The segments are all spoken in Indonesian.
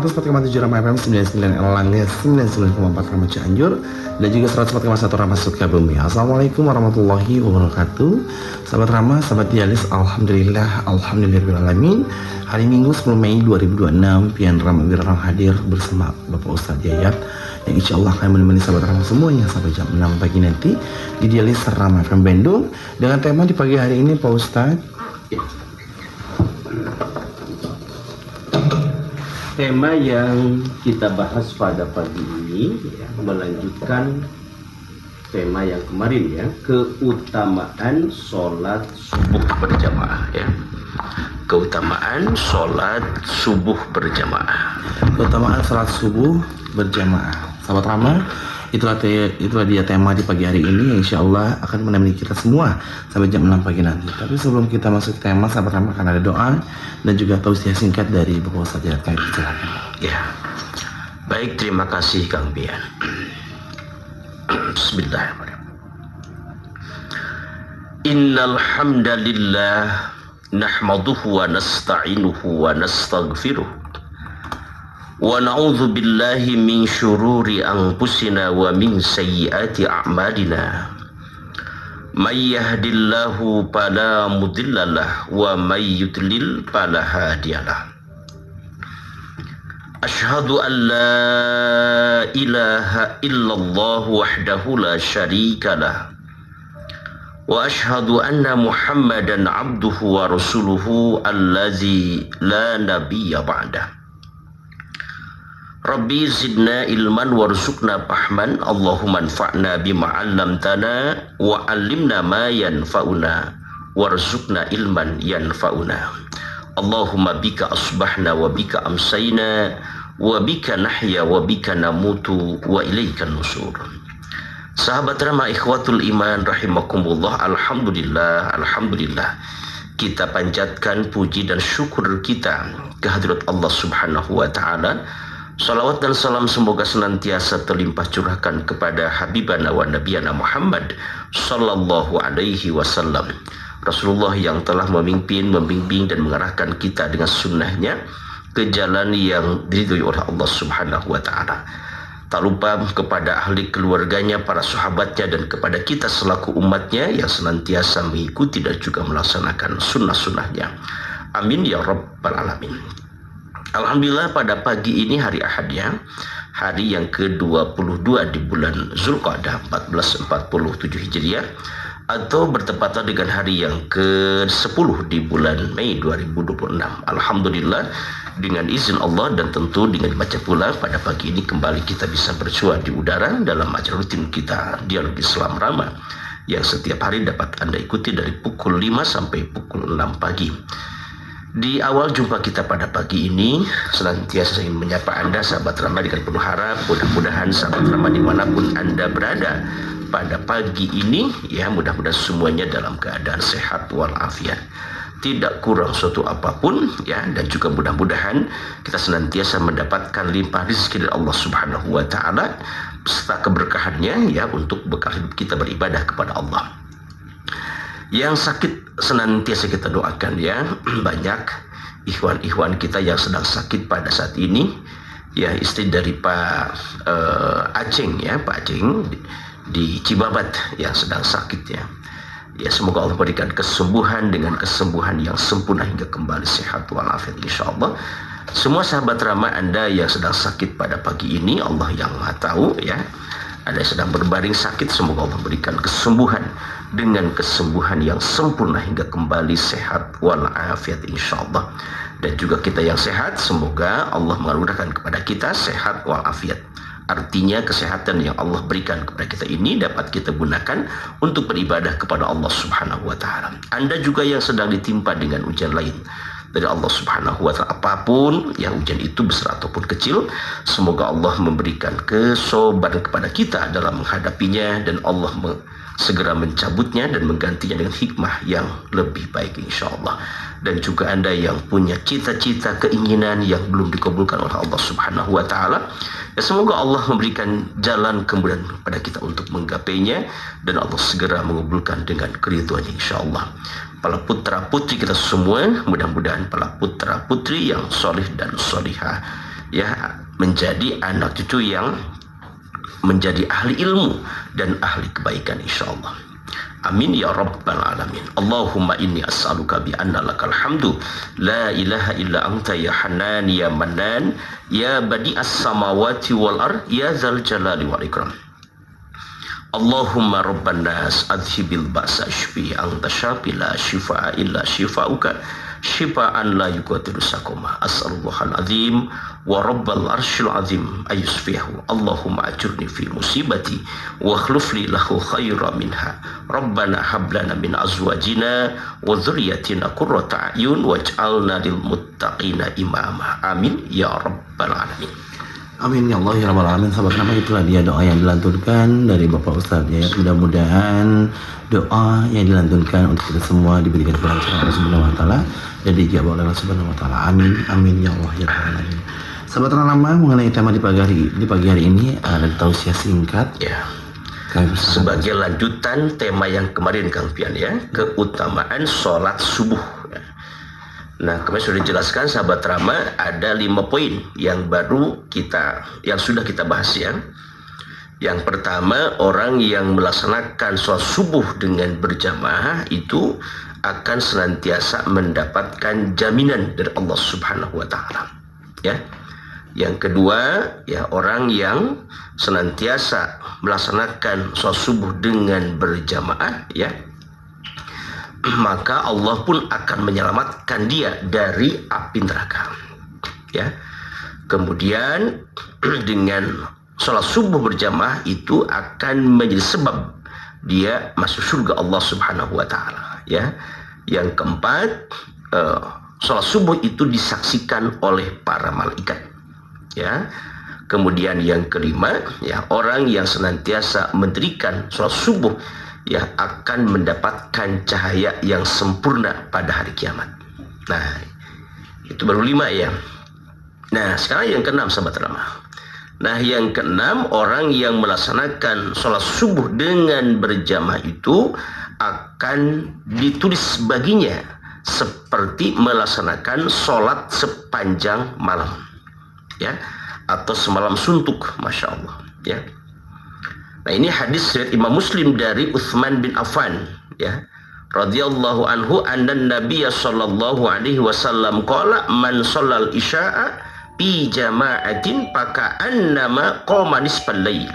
104,7 Rama FM, 99 Erlangga, 99,4 Rama Cianjur, dan juga 104,1 Rama Sukabumi. Assalamualaikum warahmatullahi wabarakatuh. Sahabat Rama, sahabat Dialis, alhamdulillahirrahmanirrahim. Hari Minggu 10 Mei 2026, Pian Rama Wirarang hadir bersama Bapak Ustadz Yayat, yang insya Allah akan menemani sahabat Rama semuanya sampai jam 6 pagi nanti di Dialis Rama FM Bandung, dengan tema di pagi hari ini, Pak Ustadz. Tema yang kita bahas pada pagi ini ya, melanjutkan tema yang kemarin ya, keutamaan sholat subuh berjamaah ya. Keutamaan sholat subuh berjamaah. Keutamaan sholat subuh berjamaah. Sahabat Rama, itulah dia tema di pagi hari ini, yang insya Allah akan menemani kita semua sampai jam 6 pagi nanti. Tapi sebelum kita masuk ke tema, sahabat Rama, akan ada doa dan juga tausiah singkat dari Bapak Ustadz Yayat. Silakan. Ya, baik, terima kasih Kang Pian. Bismillahirrahmanirrahim. Innal hamdalillah nahmaduhu wa nasta'inuhu wa nastaghfiruh wa na'udzu billahi min syururi anfusina wa min sayyiati a'malina. May yahdillahu fala mudhillalah wa may yudlil fala hadiyalah. Asyhadu an la ilaha illallah wahdahu la syarikalah wa asyhadu anna Muhammadan abduhu wa rasuluhu allazi la nabiyya ba'dah. Rabbi zidna ilman warzuqna fahman. Allahumma anfa'na bima 'allamtana wa 'allimna ma yanfa'una warzuqna ilman yanfa'una. Allahumma bika asbahna wa bika amsayna wa bika nahya wa bika namutu wa ilaikan nusur. Sahabat Rama, ikhwatul iman rahimakumullah, alhamdulillah kita panjatkan puji dan syukur kita kehadirat Allah Subhanahu wa taala. Salawat dan salam semoga senantiasa terlimpah curahkan kepada Habibana wa Nabiyana Muhammad sallallahu alaihi wasallam, Rasulullah yang telah memimpin, membimbing dan mengarahkan kita dengan sunnahnya ke jalan yang diridhoi oleh Allah Subhanahu wa taala. Tak lupa kepada ahli keluarganya, para sahabatnya, dan kepada kita selaku umatnya yang senantiasa mengikuti dan juga melaksanakan sunnah-sunnahnya. Amin ya rabbal alamin. Alhamdulillah, pada pagi ini hari Ahad ya, hari yang ke-22 di bulan Zulqa'dah 1447 Hijriah, atau bertepatan dengan hari yang ke-10 di bulan Mei 2026. Alhamdulillah, dengan izin Allah dan tentu dengan dibaca pula, pada pagi ini kembali kita bisa bersua di udara dalam acara rutin kita, Dialog Islam Rama, yang setiap hari dapat Anda ikuti dari pukul 5 sampai pukul 6 pagi. Di awal jumpa kita pada pagi ini, senantiasa ingin menyapa Anda sahabat Rama dengan penuh harap, mudah-mudahan sahabat Rama dimanapun Anda berada pada pagi ini ya, mudah-mudahan semuanya dalam keadaan sehat walafiat, tidak kurang suatu apapun ya, dan juga mudah-mudahan kita senantiasa mendapatkan limpah rezeki dari Allah Subhanahu wa taala beserta keberkahannya ya, untuk bekal hidup kita beribadah kepada Allah. Yang sakit senantiasa kita doakan ya, banyak ikhwan-ikhwan kita yang sedang sakit pada saat ini ya, istri dari Pak Aceng ya, Pak Aceng di Cibabat yang sedang sakit ya. Ya, semoga Allah berikan kesembuhan dengan kesembuhan yang sempurna hingga kembali sehat walafiat insyaallah. Semua sahabat Rama Anda yang sedang sakit pada pagi ini, Allah yang Maha tahu ya. Anda yang sedang berbaring sakit, semoga Allah berikan kesembuhan dengan kesembuhan yang sempurna hingga kembali sehat walafiat insyaallah. Dan juga kita yang sehat, semoga Allah mengaruniakan kepada kita sehat walafiat. Artinya kesehatan yang Allah berikan kepada kita ini dapat kita gunakan untuk beribadah kepada Allah Subhanahu wa taala. Anda juga yang sedang ditimpa dengan ujian lain dari Allah Subhanahu wa taala, apapun ya ujian itu besar ataupun kecil, semoga Allah memberikan kesabaran kepada kita dalam menghadapinya, dan Allah segera mencabutnya dan menggantinya dengan hikmah yang lebih baik insyaallah. Dan juga Anda yang punya cita-cita, keinginan yang belum dikabulkan oleh Allah Subhanahu wa taala, ya semoga Allah memberikan jalan kemudahan pada kita untuk menggapainya, dan Allah segera mengabulkan dengan keridhaannya insyaallah. Para putra putri kita semua, mudah-mudahan para putra putri yang soleh dan solihah ya menjadi anak cucu yang menjadi ahli ilmu dan ahli kebaikan insyaallah. Amin ya rabbal alamin. Allahumma inni as'aluka bi anna lakal hamdu la ilaha illa anta ya hanan ya mannan ya badi'as samawati wal ard ya dzal jalali wal ikram. Allahumma rabban nas adhibil ba'sa shfi anta syafi la shifaa illa shifauka shifaan la yughadiru saqama. As'alullahal azim wa rabbal arsyil azim ayusfihu. Allahumma ajurni fi musibati wa akhlif li lahu khairan minha. Rabbana hab lana min azwajina wa dhurriyyatina qurrata a'yun waj'alna lil muttaqina imama. Amin ya rabbal alamin. Amin ya Allah ya rabbal alamin. Sahabat Rama, itulah dia doa yang dilantunkan dari Bapak Ustadz ya. Mudah-mudahan doa yang dilantunkan untuk kita semua diberikan kelancaran Allah Subhanahu wa taala dan dijawab oleh Allah Subhanahu wa taala. Amin. Amin ya Allah ya rabbal alamin. Sahabat Rama, mengenai tema di pagi hari ini ada tausiah singkat Ya. Sebagai lanjutan tema yang kemarin Kang Pian ya, keutamaan sholat subuh. Nah, kemarin sudah dijelaskan sahabat Rama, ada 5 poin yang sudah kita bahas ya. Yang pertama, orang yang melaksanakan sholat subuh dengan berjamaah itu akan senantiasa mendapatkan jaminan dari Allah Subhanahu wa taala. Ya. Yang kedua, ya orang yang senantiasa melaksanakan sholat subuh dengan berjamaah ya, maka Allah pun akan menyelamatkan dia dari api neraka. Ya. Kemudian dengan sholat subuh berjamaah itu akan menjadi sebab dia masuk surga Allah Subhanahu wa taala. Ya. Yang keempat, sholat subuh itu disaksikan oleh para malaikat. Ya. Kemudian yang kelima, ya orang yang senantiasa mendirikan sholat subuh ya akan mendapatkan cahaya yang sempurna pada hari kiamat. Nah, itu baru 5 ya. Nah, sekarang yang keenam sahabat Rama. Nah, yang keenam, orang yang melaksanakan sholat subuh dengan berjamaah itu akan ditulis baginya seperti melaksanakan sholat sepanjang malam. Ya, atau semalam suntuk, masya Allah. Ya. Nah, ini hadis riwayat Imam Muslim dari Utsman bin Affan ya, radhiyallahu anhu, annan Nabiy sallallahu alaihi wasallam qala man shallal isya'a fi jama'atin faka'annama qama nisfal lail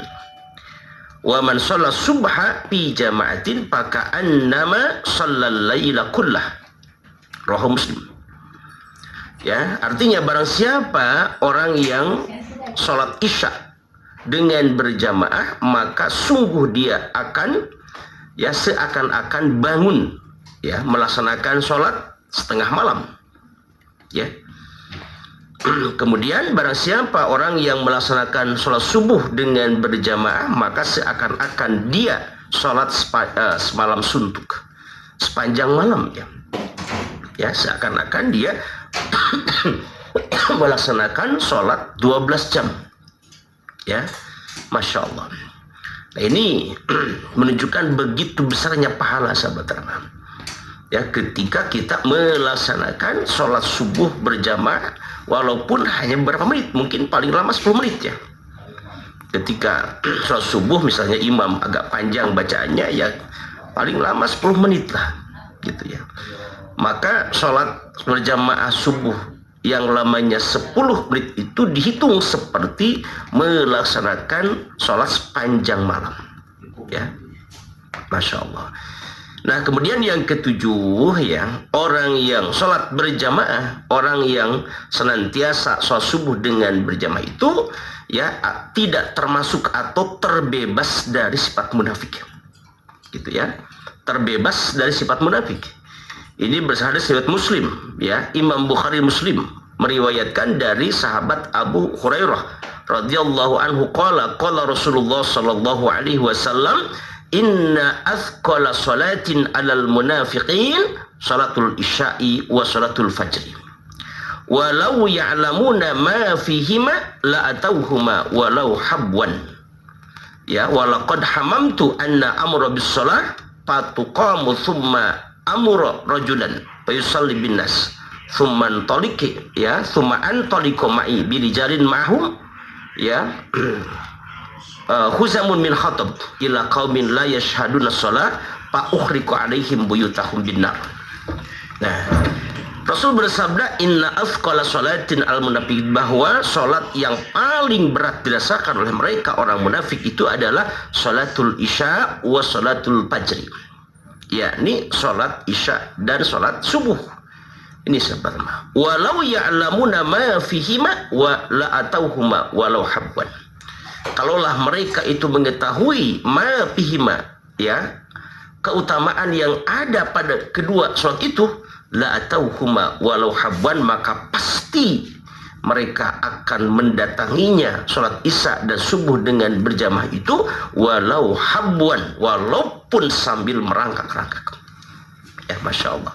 wa man shalla subha fi jama'atin faka'annama shallal laila kullah. Rawahu Muslim. Ya, artinya barang siapa orang yang sholat isya dengan berjamaah, maka sungguh dia akan ya seakan-akan bangun ya melaksanakan sholat setengah malam. Ya. Kemudian barang siapa orang yang melaksanakan sholat subuh dengan berjamaah, maka seakan-akan dia sholat semalam suntuk, sepanjang malam ya. Ya, seakan-akan dia melaksanakan sholat 12 jam. Ya, masya Allah. Nah, ini menunjukkan begitu besarnya pahala sahabat Rama. Ya, ketika kita melaksanakan sholat subuh berjamaah, walaupun hanya beberapa menit, mungkin paling lama 10 menit ya. Ketika sholat subuh misalnya imam agak panjang bacaannya, ya paling lama 10 menit lah, gitu ya. Maka sholat berjamaah subuh yang lamanya 10 menit itu dihitung seperti melaksanakan sholat sepanjang malam. Ya, masya Allah. Nah, kemudian yang ketujuh ya, orang yang sholat berjamaah, orang yang senantiasa sholat subuh dengan berjamaah itu ya tidak termasuk atau terbebas dari sifat munafik. Gitu ya, terbebas dari sifat munafik. Ini bersahadat riwayat Muslim ya, Imam Bukhari Muslim meriwayatkan dari sahabat Abu Hurairah radhiyallahu anhu qala Rasulullah sallallahu alaihi wasallam, inna athqala salatin 'alal munafiqin salatul isya'i wa salatul fajri walau ya'lamuna ma fihima la atauhuma walau habwan. Ya, walaqad hamamtu anna amra bis salah fatuqamu thumma amura rajulan fa yusalli bin nas thumman toliki ya thumma antoliku ma'i bilijarin mahum ya khuzamun min khatab ila qaumin la yashhaduna shalah fa ukhriqu alaihim buyutahum binnar. Nah, Rasul bersabda, inna afqala sholatin al munafiqin, bahwa sholat yang paling berat dirasakan oleh mereka orang munafik itu adalah sholatul isya wa sholatul fajri, yakni sholat isya dan sholat subuh. Ini sebabnya walau ya'lamuna ma fihima wa la atauhuma walau habwan. Kalaulah mereka itu mengetahui ma fihima, ya, keutamaan yang ada pada kedua sholat itu, la atauhuma walau habwan, maka pasti mereka akan mendatanginya sholat isya dan subuh dengan berjamaah itu walau habwan, walaupun sambil merangkak-rangkak. Ya, Masya Allah.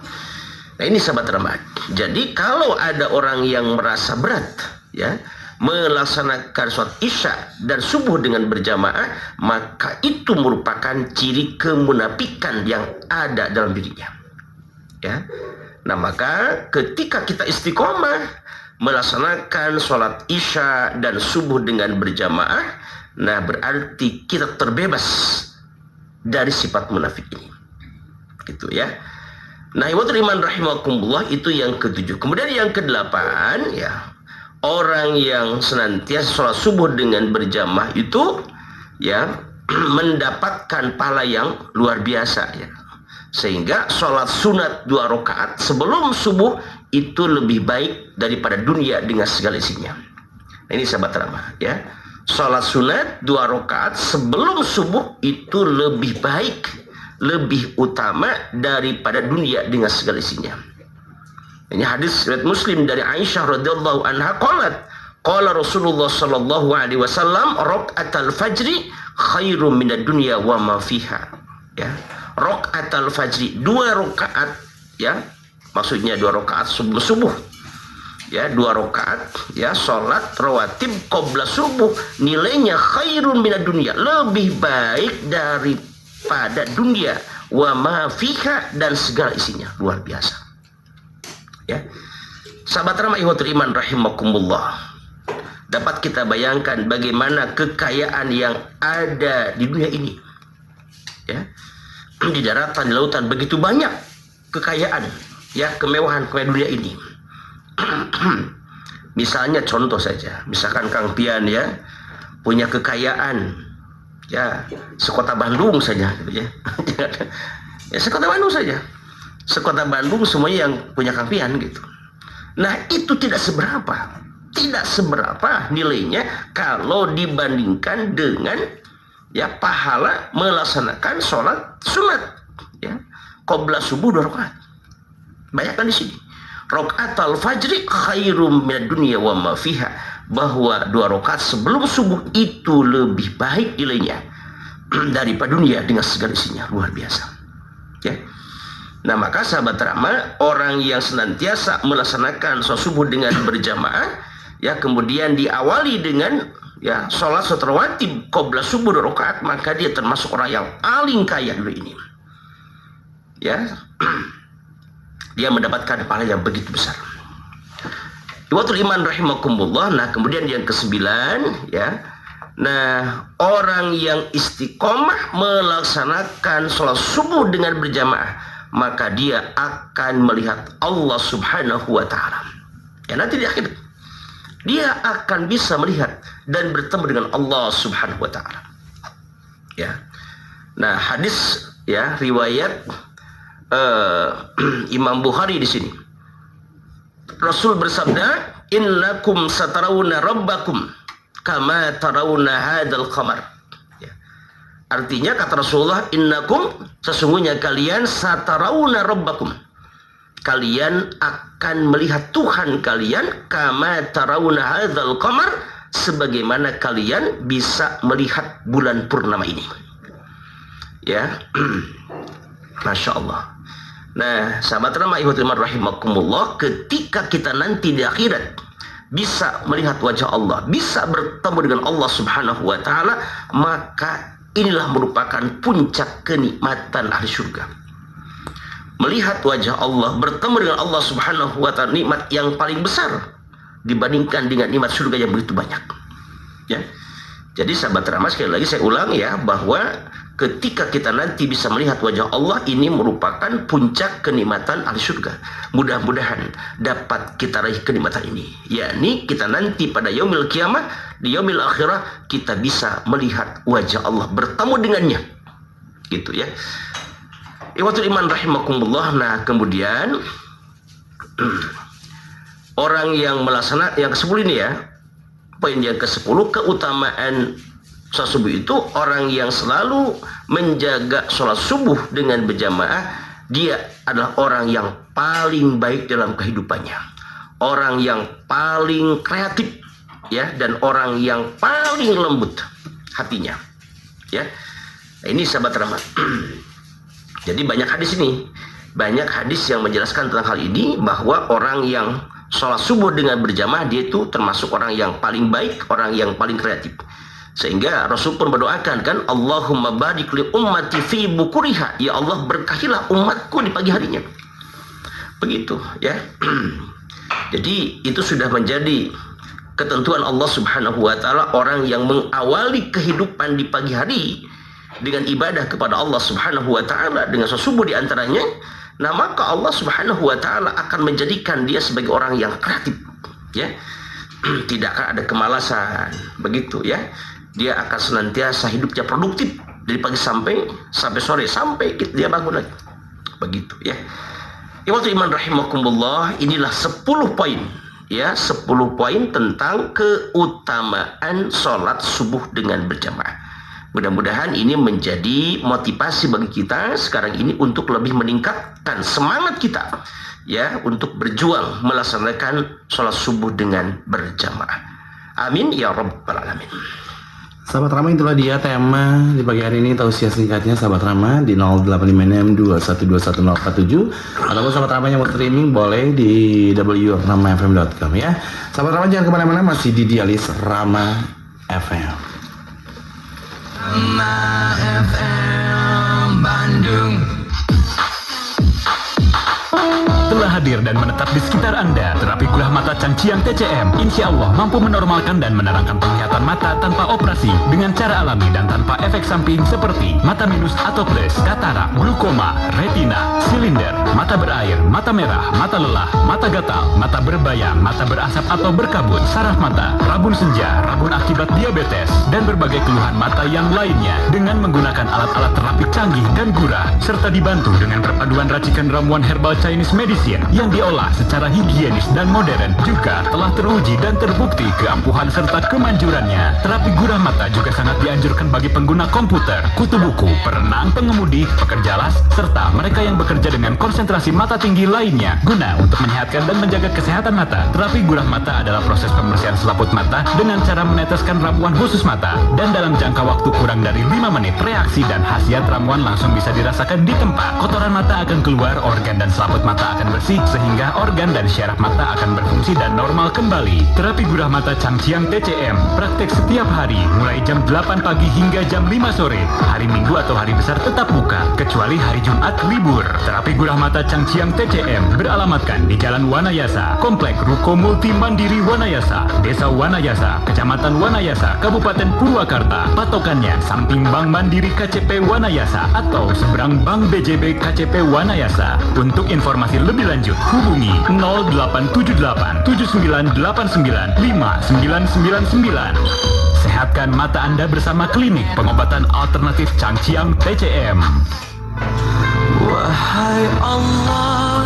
Nah, ini sahabat Ramadan. Jadi kalau ada orang yang merasa berat, ya, melaksanakan sholat isya dan subuh dengan berjamaah, maka itu merupakan ciri kemunafikan yang ada dalam dirinya. Ya. Nah, maka ketika kita istiqomah melaksanakan sholat isya dan subuh dengan berjamaah, nah berarti kita terbebas dari sifat munafik ini. Gitu ya. Nah, ikhwatul iman rahimakumullah, itu yang ketujuh. Kemudian yang kedelapan, ya, orang yang senantiasa sholat subuh dengan berjamaah itu, ya, mendapatkan pahala yang luar biasa, ya. Sehingga sholat sunat 2 rakaat sebelum subuh itu lebih baik daripada dunia dengan segala isinya. Nah, ini sahabat ramah, ya. Sholat sunat 2 rakaat sebelum subuh itu lebih baik, lebih utama daripada dunia dengan segala isinya. Ini hadis riwayat Muslim dari Aisyah radhiyallahu anha qalat, qala Rasulullah sallallahu alaihi wasallam, rakaatul fajri khairum minad dunya wa ma fiha. Ya. Rakaatul fajri, 2 rakaat, ya. Maksudnya 2 rakaat sebelum subuh. Ya, 2 rakaat, ya, salat rawatib qabla subuh, nilainya khairun minad dunya, lebih baik daripada dunia, wa ma fiha, dan segala isinya, luar biasa. Ya. Sahabat ramah ikhwatul iman rahimakumullah, dapat kita bayangkan bagaimana kekayaan yang ada di dunia ini. Ya. Di daratan, di lautan, begitu banyak kekayaan, ya, kemewahan dunia ini. Misalnya contoh saja, misalkan Kang Pian, ya, punya kekayaan, ya, sekota Bandung saja, gitu ya. Ya, sekota Bandung saja. Sekota Bandung semuanya yang punya Kang Pian, gitu. Nah, itu tidak seberapa nilainya kalau dibandingkan dengan, ya, pahala melaksanakan sholat sunat, ya, qabla subuh 2 rakaat. Bayangkan di sini, rakaatul fajri khairum minad dunya wa ma fiha, bahwa 2 rakaat sebelum subuh itu lebih baik nilainya daripada dunia dengan segala isinya, luar biasa. Ya. Nah, maka sahabat rahmah, orang yang senantiasa melaksanakan sholat subuh dengan berjamaah, ya, kemudian diawali dengan, ya, sholat rawatib qabla subuh 2 rakaat, maka dia termasuk orang yang paling kaya dulu ini. Ya. Dia mendapatkan pahala yang begitu besar. Ikhwatul iman rahimakumullah. Nah, kemudian yang ke-9, ya. Nah, orang yang istiqomah melaksanakan sholat subuh dengan berjamaah, maka dia akan melihat Allah Subhanahu wa taala. Ya, nanti di akhir dia akan bisa melihat dan bertemu dengan Allah Subhanahu wa taala. Ya. Nah, hadis, ya, riwayat Imam Bukhari di sini. Rasul bersabda, "Innakum satarawna rabbakum kama tarawna hadzal qamar." Ya. Artinya kata Rasulullah, "Innakum", sesungguhnya kalian, "satarawna rabbakum", kalian akan melihat Tuhan kalian, kama tarawna hadzal qamar, sebagaimana kalian bisa melihat bulan purnama ini. Ya. Masya Allah. Nah, sahabat ramah ikhwatul iman rahimakumullah, ketika kita nanti di akhirat bisa melihat wajah Allah, bisa bertemu dengan Allah Subhanahu wa taala, maka inilah merupakan puncak kenikmatan ahli surga. melihat wajah Allah, bertemu dengan Allah Subhanahu wa ta'ala, nikmat yang paling besar dibandingkan dengan nikmat surga yang begitu banyak. Ya. Jadi sahabat Rama, sekali lagi saya ulang ya, bahwa ketika kita nanti bisa melihat wajah Allah, ini merupakan puncak kenikmatan ahli surga. Mudah-mudahan dapat kita raih kenikmatan ini, yakni kita nanti pada yaumil kiamah, di yaumil akhirah, kita bisa melihat wajah Allah, bertemu dengannya, gitu ya. Ikhwatul iman rahimakumullah. Nah, kemudian orang yang melaksanakan yang ke-10 ini ya, poin yang ke-10, keutamaan sholat subuh itu orang yang selalu menjaga sholat subuh dengan berjamaah, dia adalah orang yang paling baik dalam kehidupannya, orang yang paling kreatif ya, dan orang yang paling lembut hatinya ya. Nah, ini sahabat rahmat. Jadi banyak hadis ini, banyak hadis yang menjelaskan tentang hal ini, bahwa orang yang sholat subuh dengan berjamaah, dia itu termasuk orang yang paling baik, orang yang paling kreatif. Sehingga Rasul pun berdoakan kan, Allahumma barik li ummati fi bukuriha, ya Allah berkahilah umatku di pagi harinya. Begitu ya. Jadi itu sudah menjadi ketentuan Allah Subhanahu wa ta'ala, orang yang mengawali kehidupan di pagi hari dengan ibadah kepada Allah Subhanahu wa ta'ala, dengan sholat subuh diantaranya, nah maka Allah Subhanahu wa ta'ala akan menjadikan dia sebagai orang yang kreatif ya. Tidak akan ada kemalasan, begitu ya. Dia akan senantiasa hidupnya produktif dari pagi sampai sore, sampai dia bangun lagi, begitu ya. Ikhwatul iman rahimakumullah, inilah 10 poin ya, 10 poin tentang keutamaan sholat subuh dengan berjamaah. Mudah-mudahan ini menjadi motivasi bagi kita sekarang ini untuk lebih meningkatkan semangat kita ya, untuk berjuang melaksanakan sholat subuh dengan berjamaah. Amin ya rabbal alamin. Sahabat Rama, itulah dia tema di pagi hari ini. Tausiah singkatnya sahabat Rama di 0856212147, ataupun sahabat Rama yang mau streaming boleh di wramafm.com ya. Sahabat Rama jangan kemana-mana, masih di Dialis Rama FM. Rama FM Bandung telah hadir dan menetap di sekitar Anda. Terapi Gurah Mata Changciang TCM insya Allah mampu menormalkan dan menerangkan penglihatan mata tanpa operasi, dengan cara alami dan tanpa efek samping seperti mata minus atau plus, katarak, glukoma, retina, silinder, mata berair, mata merah, mata lelah, mata gatal, mata berbayang, mata berasap atau berkabut, saraf mata, rabun senja, rabun akibat diabetes, dan berbagai keluhan mata yang lainnya, dengan menggunakan alat-alat terapi canggih dan Gurah, serta dibantu dengan perpaduan racikan ramuan herbal Chinese medicine yang diolah secara higienis dan modern, juga telah teruji dan terbukti keampuhan serta kemanjurannya. Terapi Gurah Mata juga sangat dianjurkan bagi pengguna komputer, kutu buku, perenang, pengemudi, pekerja las, serta mereka yang bekerja dengan konsentrasi mata tinggi lainnya, guna untuk menyehatkan dan menjaga kesehatan mata. Terapi Gurah Mata adalah proses pembersihan selaput mata dengan cara meneteskan ramuan khusus mata, dan dalam jangka waktu kurang dari 5 menit, reaksi dan khasiat ramuan langsung bisa dirasakan di tempat. Kotoran mata akan keluar, organ dan selaput mata akan bersih, sehingga organ dan syaraf mata akan berfungsi dan normal kembali. Terapi Gurah Mata Changciang TCM praktek setiap hari mulai jam 8 pagi hingga jam 5 sore. Hari Minggu atau hari besar tetap buka, kecuali hari Jumat libur. Terapi Gurah Mata Changciang TCM beralamatkan di Jalan Wanayasa, Komplek Ruko Multi Mandiri Wanayasa, Desa Wanayasa, Kecamatan Wanayasa, Kabupaten Purwakarta. Patokannya samping Bank Mandiri KCP Wanayasa atau seberang Bank BJB KCP Wanayasa. Untuk informasi lebih lanjut hubungi 0878 7989 5999. Sehatkan mata Anda bersama klinik pengobatan alternatif Changciang TCM. Wahai Allah,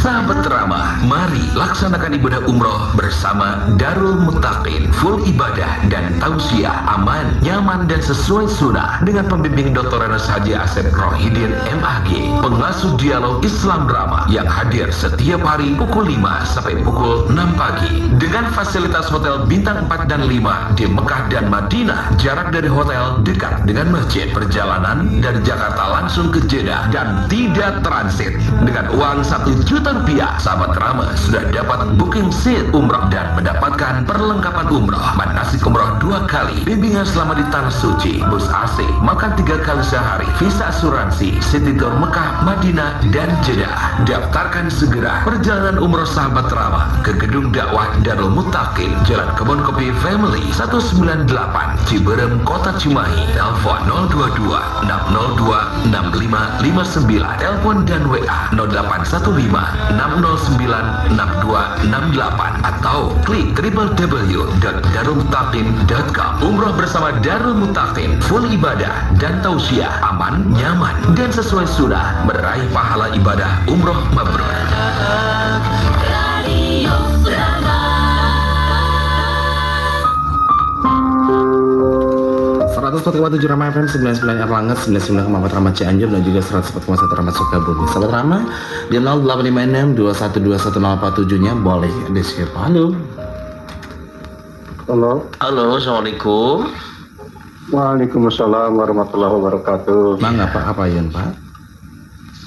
sahabat Rama, mari laksanakan ibadah umroh bersama Darul Muttaqin. Full ibadah dan tausiah aman, nyaman dan sesuai sunnah, dengan pembimbing Dr. Renus Haji Asep Rohidin MAG, pengasuh dialog Islam Rama yang hadir setiap hari pukul 5 sampai pukul 6 pagi, dengan fasilitas hotel bintang 4 dan 5 di Mekah dan Madinah. Jarak dari hotel dekat dengan masjid. Perjalanan dari Jakarta langsung ke Jeddah dan tidak transit, dengan uang 1 juta rupiah. Sahabat Rama sudah dapat booking seat umrah dan mendapatkan perlengkapan umrah, manasik umrah 2 kali, bimbingan selama di Tanah Suci, bus AC, makan 3 kali sehari, visa asuransi, city tour Mekah, Madinah, dan Jeddah. Daftarkan segera perjalanan umrah sahabat Rama ke Gedung Dakwah Darul Muttaqin, Jalan Kebon Kopi Family 198, Ciberem, Kota Cimahi. Telepon 022 602 6559. Telepon dan WA 0815 609 6268 atau klik www.darulmuttaqin.com. Umroh bersama Darul Muttaqin, full ibadah dan tausiah, aman, nyaman, dan sesuai sunnah, meraih pahala ibadah umroh mabrur. 104,7 Rama FM, 99 Erlangga, 99,4 Rama Cianjur, dan juga 104,1 Rama Sukabumi. Sahabat Rama di 0856212147-nya boleh di share. Halo. Halo. Halo, assalamualaikum. Waalaikumsalam warahmatullahi wabarakatuh. Mangga Pak, apa ya Pak?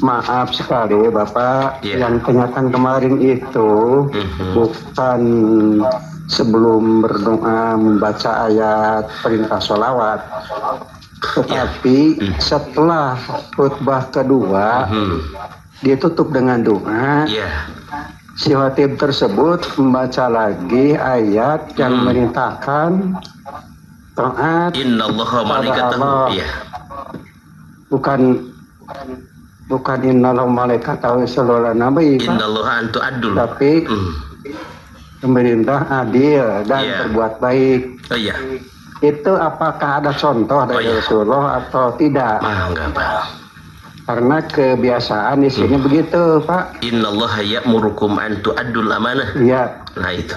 Maaf sekali Bapak, Iya. yang kenyataan kemarin itu bukan sebelum berdoa membaca ayat perintah sholawat, tetapi setelah khutbah kedua ditutup dengan doa. Ya, Si khatib tersebut membaca lagi ayat yang merintahkan taat innallaha kepada malaikatahu. Allah. Ya, bukan innallaha malaikatahu yusholluna 'alan nabi, Pak. innallaha antu adul. Tapi pemerintah adil dan Iya. berbuat baik. Oh iya, Itu apakah ada contoh dari iya. Rasulullah atau tidak? mangga Pak. Karena kebiasaan di sini begitu, Pak. Innallaha ya'murukum an tu'addul amanah. Iya. Nah itu.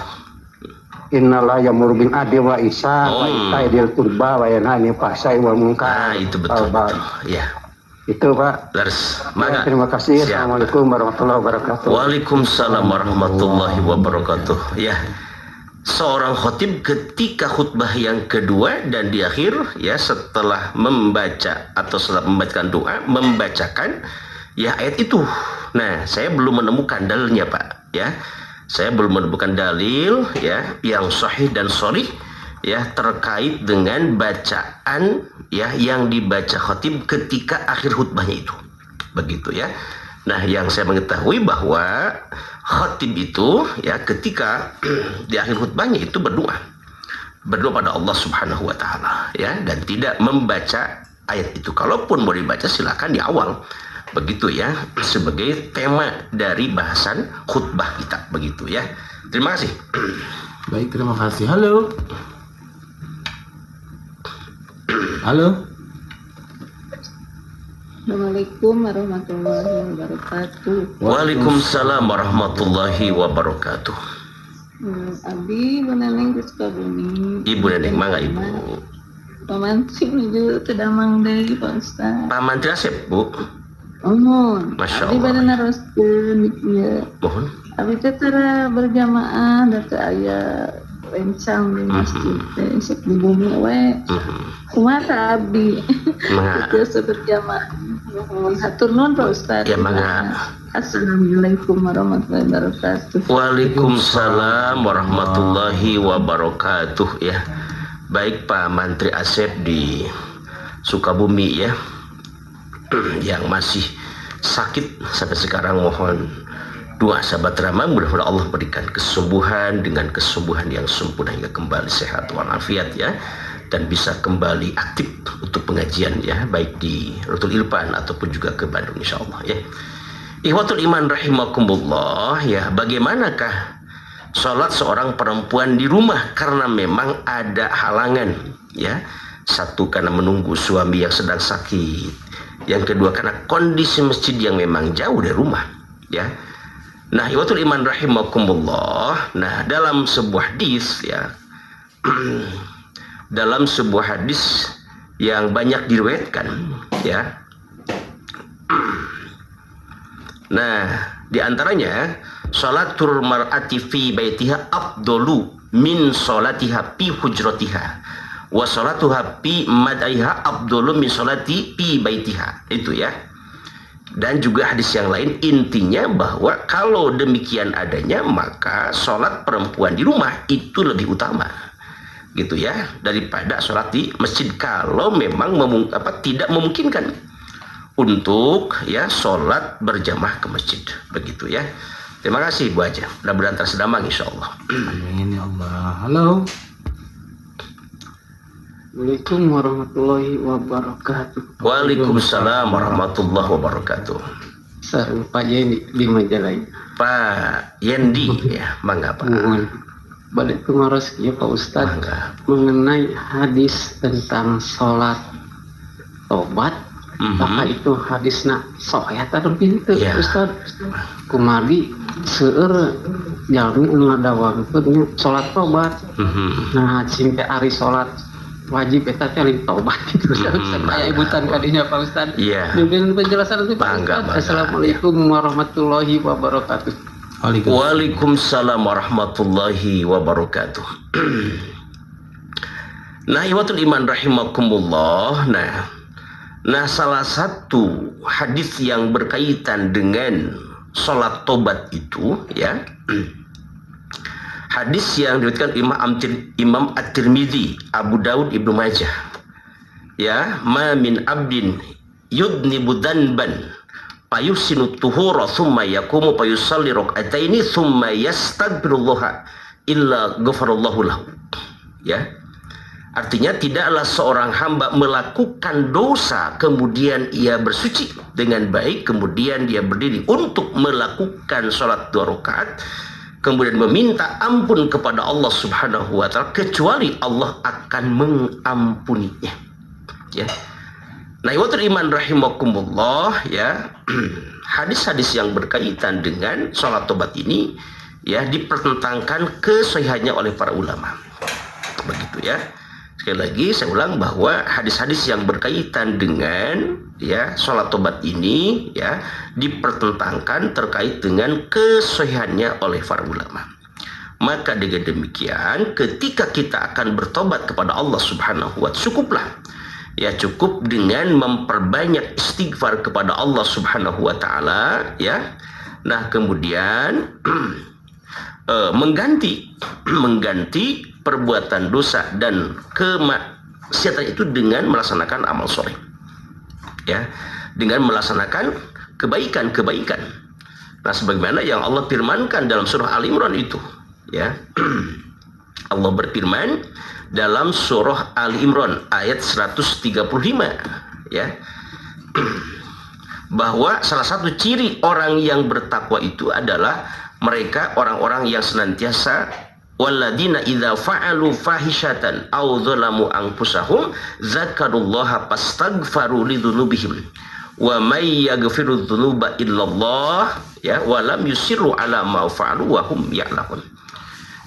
Innallah ya'muru bil adli wa ihsan wa Hmm. ita'i dzil qurba wa yanha 'anil fahsya'i wal Nah munkar. itu betul. Al-Baqarah. Betul. Ya, Itu, Pak. Lars. Ya, Mangga. terima kasih. Siap. Assalamualaikum warahmatullahi wabarakatuh. Waalaikumsalam warahmatullahi wabarakatuh. Ya, seorang khotib ketika khutbah yang kedua dan di akhir, ya, setelah membaca atau setelah membacakan doa, membacakan ya ayat itu. Nah, saya belum menemukan dalilnya Pak. Ya, saya belum menemukan dalil ya yang sahih dan sharih ya terkait dengan bacaan ya yang dibaca khatib ketika akhir khutbahnya itu. Begitu ya. Nah, yang saya mengetahui bahwa khatib itu ya ketika di akhir khutbahnya itu berdoa pada Allah Subhanahu wa taala ya, dan tidak membaca ayat itu. Kalaupun mau dibaca silakan di awal. Begitu ya, sebagai tema dari bahasan khutbah kita, begitu ya. Terima kasih. Baik, terima kasih. Halo. Halo. Assalamualaikum warahmatullahi wabarakatuh. Waalaikumsalam warahmatullahi wabarakatuh. Abi Neneng di Sukabumi. Ibu Neneng, mangga Ibu. Pemancing menuju ke Damang Deui Pak Ustaz. Pak Mantri Asep, Bu. Mohon. Masya Abi Allah. bade naroskeun ya. Mohon. Abi teh tara berjamaah da teu aya rencang di masjid teh sok di bumi we. Kumaha abdi? Mangga. Teu berjamaah. Mohon hatur nuhun Pak Ustaz. Ya, mangga. Assalamualaikum warahmatullahi wabarakatuh. Waalaikumsalam warahmatullahi wabarakatuh ya. Baik Pak Mantri Asep di Sukabumi ya, yang masih sakit sampai sekarang, mohon doa sahabat Rama, mudah-mudahan Allah berikan kesembuhan dengan kesembuhan yang sempurna hingga kembali sehat walafiat ya, dan bisa kembali aktif untuk pengajian ya, baik di Rutul Irfan ataupun juga ke Bandung insyaallah ya. Ikhwatul iman rahimakumullah ya, bagaimanakah sholat seorang perempuan di rumah karena memang ada halangan ya. Satu, karena menunggu suami yang sedang sakit. Yang kedua, karena kondisi masjid yang memang jauh dari rumah ya. Nah, ikhwatul iman rahimakumullah, nah dalam sebuah hadis ya dalam sebuah hadis yang banyak diriwayatkan ya. Nah, di antaranya sholatul mar'ati fi baitiha afdalu min sholatiha fi hujratiha wa sholatuha fi madaiha afdalu min sholati fi baitiha. Itu ya. Dan juga hadis yang lain intinya bahwa kalau demikian adanya maka sholat perempuan di rumah itu lebih utama gitu ya daripada sholat di masjid kalau memang tidak memungkinkan untuk ya sholat berjamaah ke masjid begitu ya. Terima kasih Bu Haja, mudah-mudahan tersedamang insyaallah. Amin ya Allah. Halo. Assalamualaikum warahmatullahi wabarakatuh. Waalaikumsalam warahmatullahi wabarakatuh. Saya Pak Yendi di Majalaya. Pak Yendi ya, mangga Pak. Mohon balik ke maros ya Pak Ustadz Mangga. mengenai hadis tentang sholat tobat. Apakah itu hadisna sahih atau pintu Ya. Ustaz? Kumari seueur jalmi anu ngadawakeun sholat tobat. Nah, cinta ari sholat wajib eta teh lain tobat gitu Ustaz. Saya ibutan kadinya Pak Ustaz. Iya. Bimbing penjelasan itu Pak Bangga, Ustaz. bangga. Assalamualaikum warahmatullahi wabarakatuh. Waalaikumsalam warahmatullahi wabarakatuh. Nah, iwatul iman rahimakumullah. Nah, salah satu hadis yang berkaitan dengan sholat tobat itu ya. Hadis yang diriwayatkan Imam At-Tirmidzi, Abu Daud, Ibnu Majah. Ya, ma min abdin yudnibu dhanban fayusinu tuhura thumma yaqumu fayusalli rak'ataini thumma yastaghfirullah illa ghafarallahu lahu. Ya. Artinya tidaklah seorang hamba melakukan dosa kemudian ia bersuci dengan baik kemudian dia berdiri untuk melakukan sholat 2 rakaat kemudian meminta ampun kepada Allah Subhanahu wa taala kecuali Allah akan mengampuninya. Ya. Nah, iwatul iman rahimakumullah ya. Hadis-hadis yang berkaitan dengan sholat tobat ini ya dipertentangkan kesahihannya oleh para ulama. Begitu ya. Sekali lagi saya ulang bahwa hadis-hadis yang berkaitan dengan ya sholat tobat ini ya dipertentangkan terkait dengan kesahihannya oleh para ulama. Maka dengan demikian ketika kita akan bertobat kepada Allah Subhanahu wa taala cukup dengan memperbanyak istighfar kepada Allah Subhanahu wa taala ya. Nah, kemudian mengganti perbuatan dosa dan kemaksiatan itu dengan melaksanakan amal soleh ya, dengan melaksanakan kebaikan-kebaikan. Nah, sebagaimana yang Allah firmankan dalam surah Ali Imran itu ya. Allah berfirman dalam surah Ali Imran ayat 135 ya, bahwa salah satu ciri orang yang bertakwa itu adalah mereka orang-orang yang senantiasa walladzina idza fa'alu fahishatan aw dzalamu anfusahum dzakarullaha fastaghfaru lidzunubihim wa may yaghfiru dzunuba illallah ya wa lam yusirru ala ma fa'alu wa hum ya'lamun.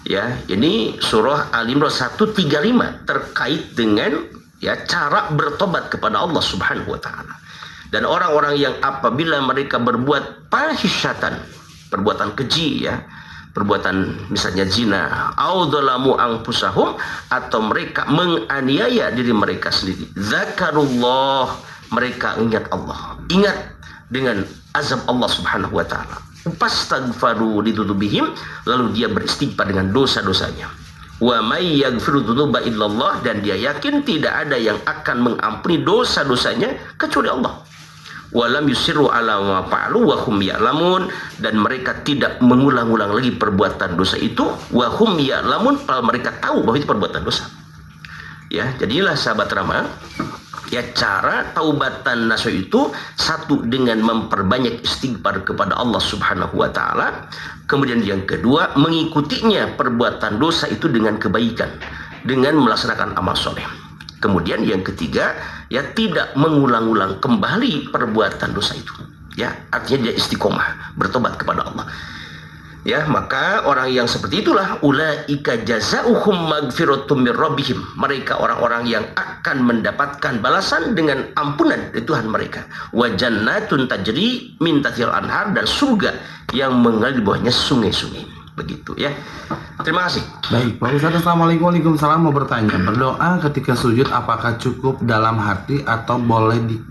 Ya, ini surah Al-Imran 135 terkait dengan ya cara bertobat kepada Allah Subhanahu wa taala. Dan orang-orang yang apabila mereka berbuat fahishatan, perbuatan keji ya, perbuatan misalnya zina, audzalamu anfusahum atau mereka menganiaya diri mereka sendiri, zakarullah, mereka ingat Allah, ingat dengan azab Allah Subhanahu wa taala, fastaghfaru lidzunubihim, lalu dia beristighfar dengan dosa-dosanya, wa may yaghfiru dzunuba illallah, dan dia yakin tidak ada yang akan mengampuni dosa-dosanya kecuali Allah, walam yusirru ala ma fa'alu wa hum ya'lamun, dan mereka tidak mengulang-ulang lagi perbuatan dosa itu, wa hum ya'lamun, padahal mereka tahu bahwa itu perbuatan dosa. Ya, jadilah sahabat Rama, ya cara taubatan nasuh itu satu dengan memperbanyak istighfar kepada Allah Subhanahu wa taala, kemudian yang kedua mengikutinya perbuatan dosa itu dengan kebaikan, dengan melaksanakan amal soleh. Kemudian yang ketiga, ya tidak mengulang-ulang kembali perbuatan dosa itu. Ya, artinya dia istiqomah, bertobat kepada Allah. Ya, maka orang yang seperti itulah ulaika jazaohum magfiratum mir rabbihim. Mereka orang-orang yang akan mendapatkan balasan dengan ampunan dari Tuhan mereka. Wa jannatun tajri min tahtil anhar, dan surga yang mengalir di bawahnya sungai-sungai. Begitu ya. Terima kasih. Baik, Pak Ustadz, Assalamualaikum. Waalaikumsalam. Mau bertanya, berdoa ketika sujud apakah cukup dalam hati atau boleh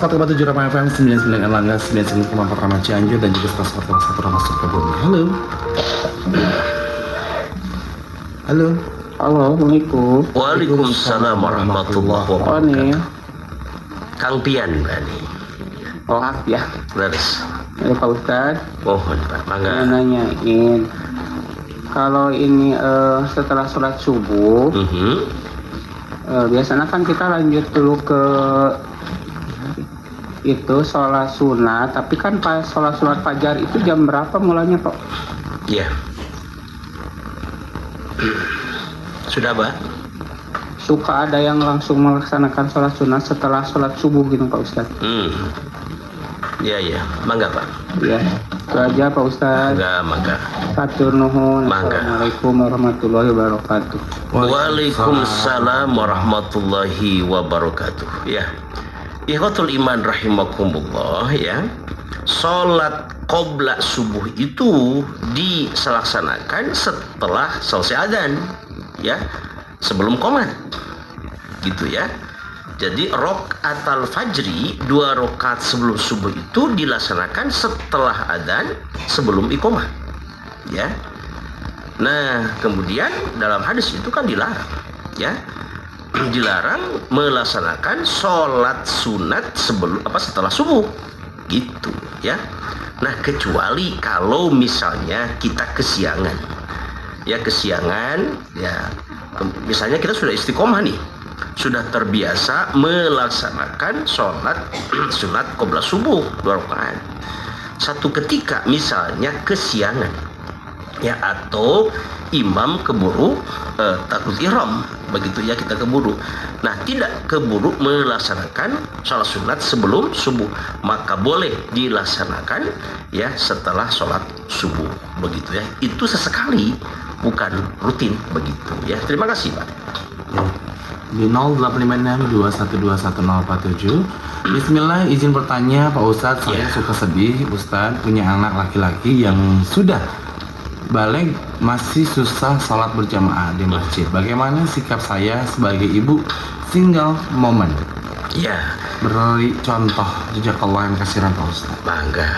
104,7 Rama FM, 99 Erlangga, 99,4 Rama Cianjur, dan juga 104,1 Rama Sukabumi. Halo. Halo. Halo, Assalamualaikum. Waalaikumsalam warahmatullahi Oh wabarakatuh. nih, Kang Pian berani. oh ya, Leres. ya Pak Ustadz, Mohon Pak, saya mangga. nanyain, kalau ini setelah sholat subuh, biasanya kan kita lanjut dulu ke itu sholat sunat, tapi kan pas sholat fajar itu jam berapa mulanya Pak? Iya. Sudah Pak? Suka ada yang langsung melaksanakan sholat sunat setelah sholat subuh gitu Pak Ustadz. Iya. Mangga Pak. Ya, itu aja Pak Ustadz. Mangga. Hatur nuhun. Mangga. Assalamualaikum warahmatullahi wabarakatuh. Waalaikumsalam warahmatullahi wabarakatuh. Ya. Ikhwatul iman rahimakumullah ya. Salat qobla subuh itu dilaksanakan setelah selesai adzan ya. Sebelum qomat. Gitu ya. Jadi rokaatul fajri 2 rakaat sebelum subuh itu dilaksanakan setelah adzan sebelum iqomah ya. Nah kemudian dalam hadis itu kan dilarang ya, dilarang melaksanakan sholat sunat setelah subuh gitu ya. Nah kecuali kalau misalnya kita kesiangan ya, misalnya kita sudah istiqomah nih, sudah terbiasa melaksanakan sholat sunat qobla subuh 2 rakaat. Satu ketika misalnya kesiangan ya, atau imam keburu takbir ihram, begitu ya, kita keburu. Nah tidak keburu melaksanakan sholat sunat sebelum subuh, maka boleh dilaksanakan ya setelah sholat subuh, begitu ya. Itu sesekali, bukan rutin begitu ya. Terima kasih Pak. Di 085621211047. Bismillah, izin bertanya Pak Ustadz, saya suka sedih Ustadz, punya anak laki-laki yang sudah balik masih susah sholat berjamaah di masjid. Bagaimana sikap saya sebagai ibu single moment? Ya, Beri contoh, jazakallah yang kasiran Pak Ustadz. bangga.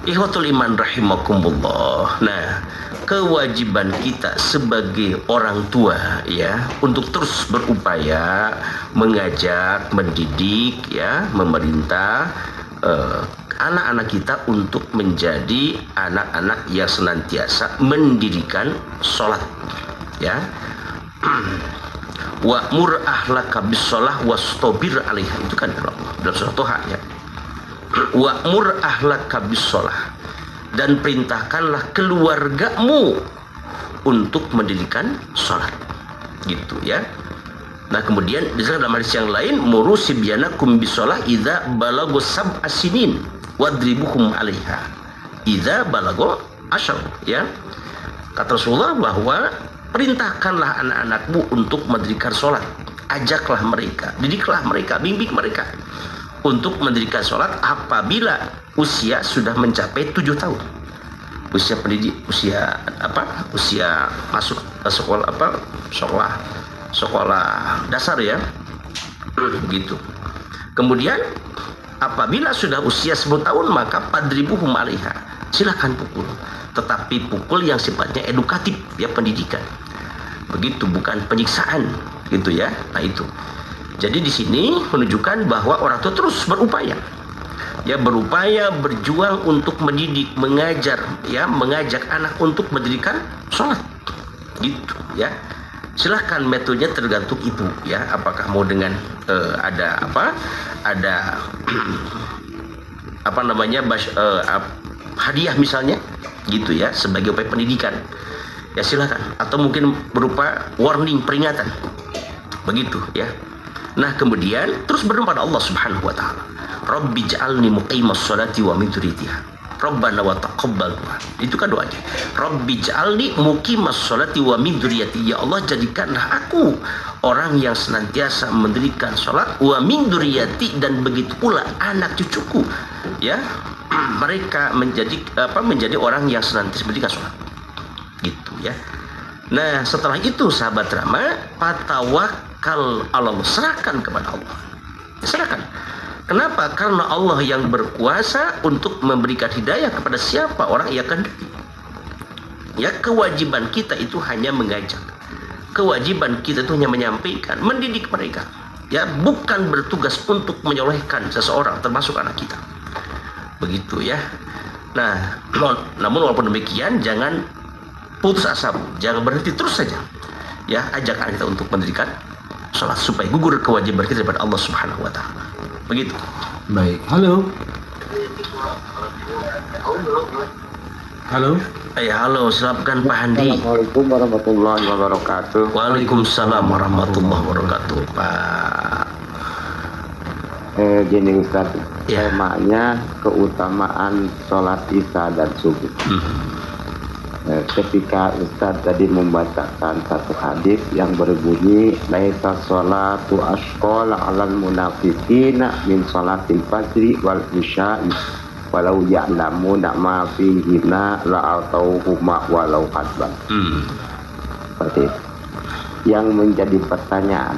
Ikhwatul iman rahimakumullah. Nah, kewajiban kita sebagai orang tua ya untuk terus berupaya mengajak, mendidik ya, memerintah anak-anak kita untuk menjadi anak-anak yang senantiasa mendirikan sholat ya. Wa'mur ahlaka bis-sholah wastabir 'alaiha, itu kan dalam surah Toha ya. Wa'mur ahlaka bis-sholah, dan perintahkanlah keluargamu untuk mendirikan sholat gitu ya. Nah kemudian disebut dalam hadis yang lain, muru sibyanakum bis-sholah idza balagu sab'a sinin wadribuhum 'alaiha idza balagu asyr ya. Kata Rasulullah bahwa perintahkanlah anak-anakmu untuk mendirikan sholat, ajaklah mereka, didiklah mereka, bimbing mereka untuk mendirikan sholat apabila usia sudah mencapai 7 tahun. Usia pendidik, usia masuk sekolah sekolah dasar ya. Gitu. Kemudian apabila sudah usia 10 tahun maka padribuhum 'alaiha, silakan pukul, tetapi pukul yang sifatnya edukatif ya, pendidikan. Begitu, bukan penyiksaan gitu ya. Nah itu. Jadi di sini menunjukkan bahwa orang tua terus berupaya berjuang untuk mendidik, mengajar ya, mengajak anak untuk mendirikan sholat gitu ya. Silahkan metodenya tergantung ibu ya, apakah mau dengan ada hadiah misalnya gitu ya sebagai upaya pendidikan ya, silakan, atau mungkin berupa warning, peringatan begitu ya. Nah kemudian terus berdoa pada Allah Subhanahu wa taala, Rabbi ja'alni muqimas sholati wa min dzurriyyati Rabbana wa taqabbal du'a. Itu kan doanya. Rabbi ja'alni muqimas sholati wa min dzurriyyati, ya Allah jadikanlah aku orang yang senantiasa mendirikan sholat, wa min dzurriyyati, dan begitu pula anak cucuku ya, mereka menjadi orang yang senantiasa mendirikan sholat gitu ya. Nah setelah itu sahabat Rama, patawakal Allah, serahkan kepada Allah, serahkan. Kenapa? Karena Allah yang berkuasa untuk memberikan hidayah kepada siapa orang ia kehendaki. Ya, kewajiban kita itu hanya mengajak. Kewajiban kita itu hanya menyampaikan, mendidik mereka. Ya, bukan bertugas untuk menyolehkan seseorang, termasuk anak kita. Begitu ya. Nah, namun walaupun demikian, jangan putus asa, jangan berhenti, terus saja. Ya, ajak anak kita untuk mendirikan sholat supaya gugur kewajiban kita kepada Allah Subhanahu wa taala. Begitu. Baik, halo. Halo. Halo, silakan Pak Handi. Assalamualaikum warahmatullahi wabarakatuh. Waalaikumsalam warahmatullahi wabarakatuh, Pak. Gini Ustaz, Ya. temanya keutamaan sholat isya dan subuh. Ketika Ustaz tadi membacakan satu hadis yang berbunyi laisa sholatu asqala 'alal munafiqina min sholatil fajri wal isya'i walau ya'lamuna ma fihima la'atauhuma walau qadban. Seperti itu. Yang menjadi pertanyaan,